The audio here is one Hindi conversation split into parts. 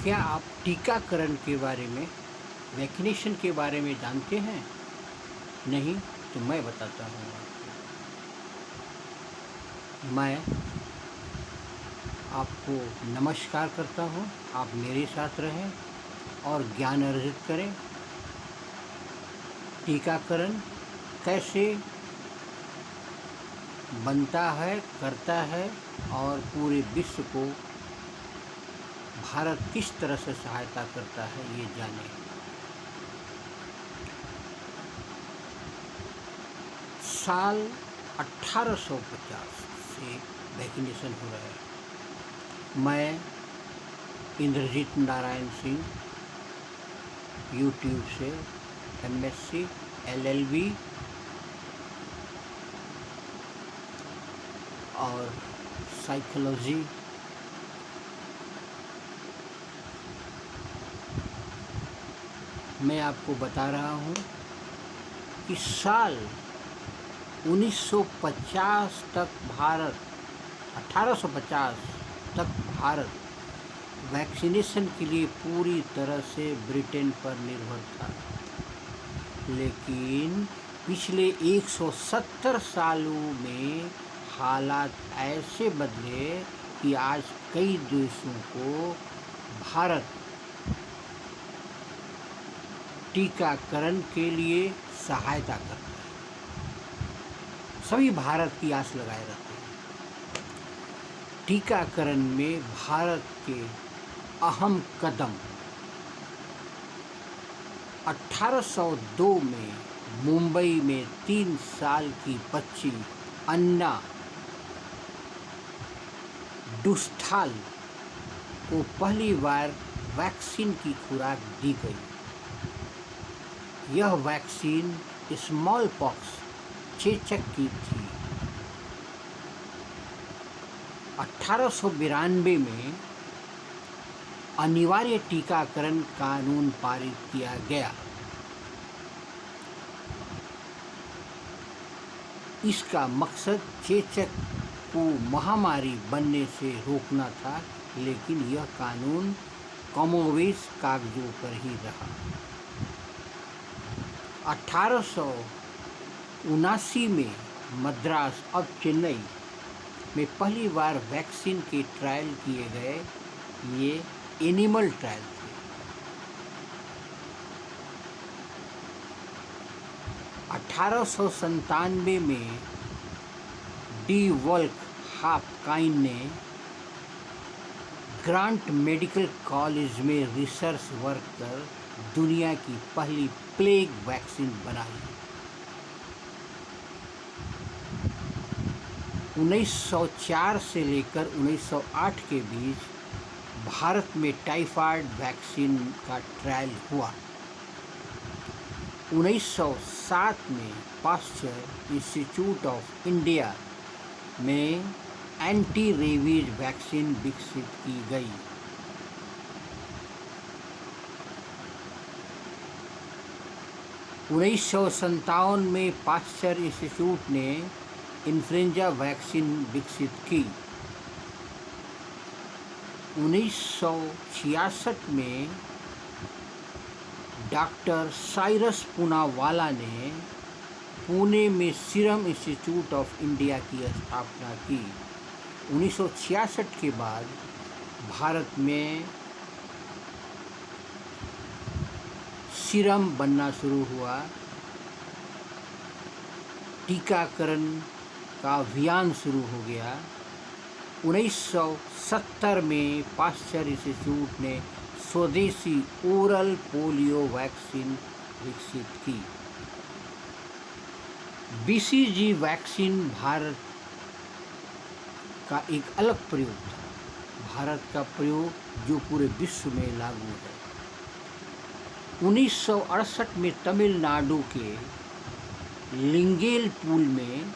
क्या आप टीकाकरण के बारे में, वैक्सीनेशन के बारे में जानते हैं? नहीं, तो मैं बताता हूँ आपको। मैं आपको नमस्कार करता हूँ, आप मेरे साथ रहें और ज्ञान अर्जित करें। टीकाकरण कैसे बनता है, करता है और पूरे विश्व को भारत किस तरह से सहायता करता है, ये जानें। साल 1850 से वैक्सीनेशन हो रहा है। मैं इंद्रजीत नारायण सिंह यूट्यूब से MSc LLB और साइकोलॉजी मैं आपको बता रहा हूँ कि साल 1950 तक भारत 1850 तक भारत वैक्सीनेशन के लिए पूरी तरह से ब्रिटेन पर निर्भर था, लेकिन पिछले 170 सालों में हालात ऐसे बदले कि आज कई देशों को भारत टीकाकरण के लिए सहायता करता है। सभी भारत की आस लगाए रहते हैं। टीकाकरण में भारत के अहम कदम 1802 में मुंबई में 3 साल की बच्ची अन्ना डुस्टाल को पहली बार वैक्सीन की खुराक दी गई। यह वैक्सीन स्मॉल पॉक्स चेचक की थी। 1892 में अनिवार्य टीकाकरण कानून पारित किया गया। इसका मकसद चेचक को महामारी बनने से रोकना था, लेकिन यह कानून कमोवेश कागजों पर ही रहा। 1879 में मद्रास अब चेन्नई में पहली बार वैक्सीन के ट्रायल किए गए। ये एनिमल ट्रायल थे। 1897 में डी वॉल्क हाफकाइन ने ग्रांट मेडिकल कॉलेज में रिसर्च वर्क कर दुनिया की पहली प्लेग वैक्सीन बनाई। 1904 से लेकर 1908 के बीच भारत में टाइफाइड वैक्सीन का ट्रायल हुआ। 1907 में पाश्चर इंस्टीट्यूट ऑफ इंडिया में एंटी रेबीज वैक्सीन विकसित की गई। 1957 में पाश्चर इंस्टीट्यूट ने इन्फ्लुएंजा वैक्सीन विकसित की। 1966 में डॉक्टर साइरस पूनावाला ने पुणे में सीरम इंस्टीट्यूट ऑफ इंडिया की स्थापना की। 1966 के बाद भारत में सीरम बनना शुरू हुआ। टीकाकरण का अभियान शुरू हो गया। 1970 में पाश्चर इंस्टीट्यूट ने स्वदेशी ओरल पोलियो वैक्सीन विकसित की। BCG वैक्सीन भारत का एक अलग प्रयोग था। भारत का प्रयोग जो पूरे विश्व में लागू है। 1968 में तमिलनाडु के लिंगेलपुल में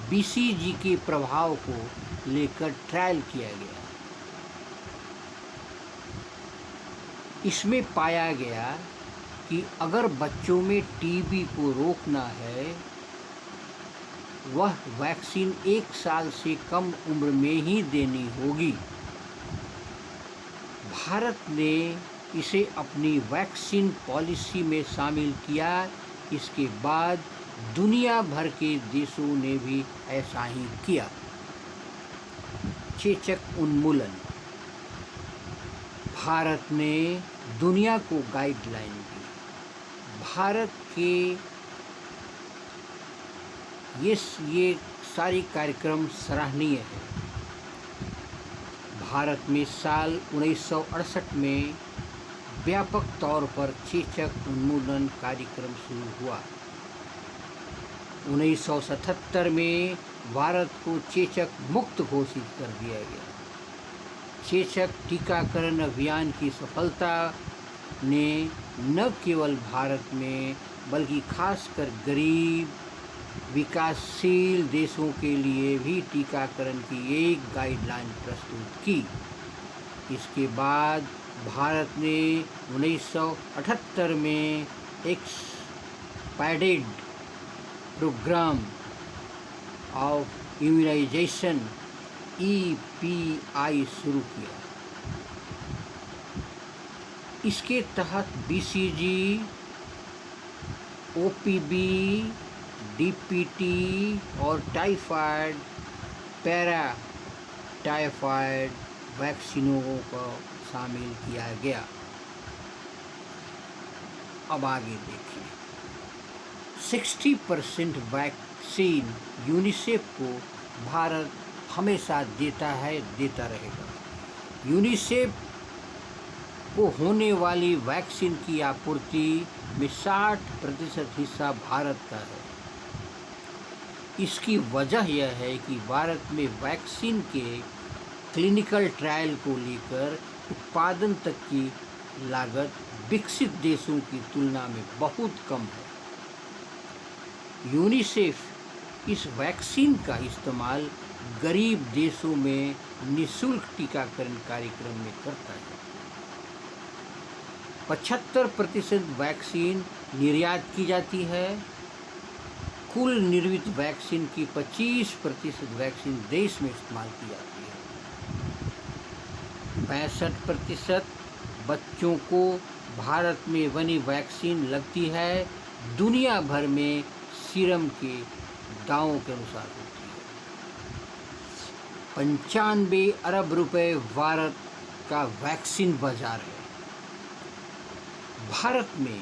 BCG के प्रभाव को लेकर ट्रायल किया गया। इसमें पाया गया कि अगर बच्चों में TB को रोकना है, वह वैक्सीन 1 साल से कम उम्र में ही देनी होगी। भारत ने इसे अपनी वैक्सीन पॉलिसी में शामिल किया। इसके बाद दुनिया भर के देशों ने भी ऐसा ही किया। चेचक उन्मूलन, भारत ने दुनिया को गाइडलाइन दी। भारत के ये सारी कार्यक्रम सराहनीय है। भारत में साल 1968 में व्यापक तौर पर चेचक उन्मूलन कार्यक्रम शुरू हुआ। 1977 में भारत को चेचक मुक्त घोषित कर दिया गया। चेचक टीकाकरण अभियान की सफलता ने न केवल भारत में बल्कि खासकर गरीब विकासशील देशों के लिए भी टीकाकरण की एक गाइडलाइन प्रस्तुत की। इसके बाद भारत ने 1978 में expanded programme of immunisation EPI शुरू किया। इसके तहत BCG, OPV, DPT और टाइफाइड, पैरा टाइफाइड वैक्सीनों को शामिल किया गया। अब आगे देखिए। 60% वैक्सीन यूनिसेफ को भारत हमेशा देता है, देता रहेगा। यूनिसेफ को होने वाली वैक्सीन की आपूर्ति में 60% हिस्सा भारत का है। इसकी वजह यह है कि भारत में वैक्सीन के क्लिनिकल ट्रायल को लेकर उत्पादन तक की लागत विकसित देशों की तुलना में बहुत कम है। यूनिसेफ इस वैक्सीन का इस्तेमाल गरीब देशों में निःशुल्क टीकाकरण कार्यक्रम में करता है। 75% वैक्सीन निर्यात की जाती है। कुल निर्मित वैक्सीन की 25% वैक्सीन देश में इस्तेमाल की जाती है। 65% बच्चों को भारत में बनी वैक्सीन लगती है। दुनिया भर में सीरम के दावों के अनुसार होती है। 95 अरब रुपए भारत का वैक्सीन बाजार है। भारत में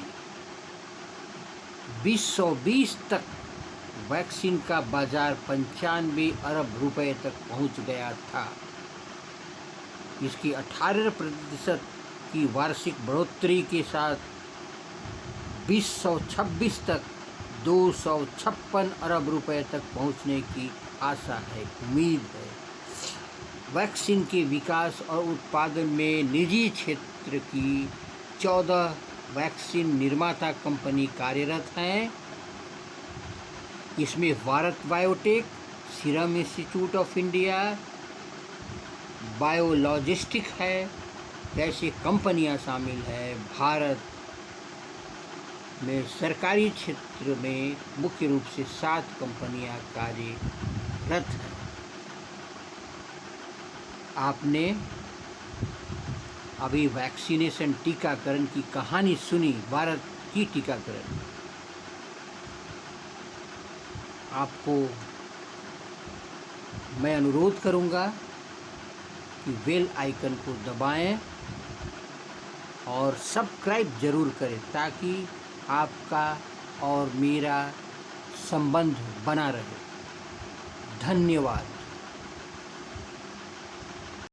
2020 तक वैक्सीन का बाजार 95 अरब रुपए तक पहुंच गया था। इसकी 18% की वार्षिक बढ़ोतरी के साथ 2026 तक 256 अरब रुपए तक पहुंचने की आशा है, उम्मीद है। वैक्सीन के विकास और उत्पादन में निजी क्षेत्र की 14 वैक्सीन निर्माता कंपनी कार्यरत हैं। इसमें Bharat Biotech, Serum Institute of India, बायोलॉजिस्टिक है, जैसी कंपनियां शामिल हैं। भारत में सरकारी क्षेत्र में मुख्य रूप से 7 कंपनियां कार्यरत हैं। आपने अभी वैक्सीनेशन टीकाकरण की कहानी सुनी, भारत की टीकाकरण। आपको मैं अनुरोध करूंगा कि बेल आइकन को दबाएं और सब्सक्राइब ज़रूर करें ताकि आपका और मेरा संबंध बना रहे। धन्यवाद।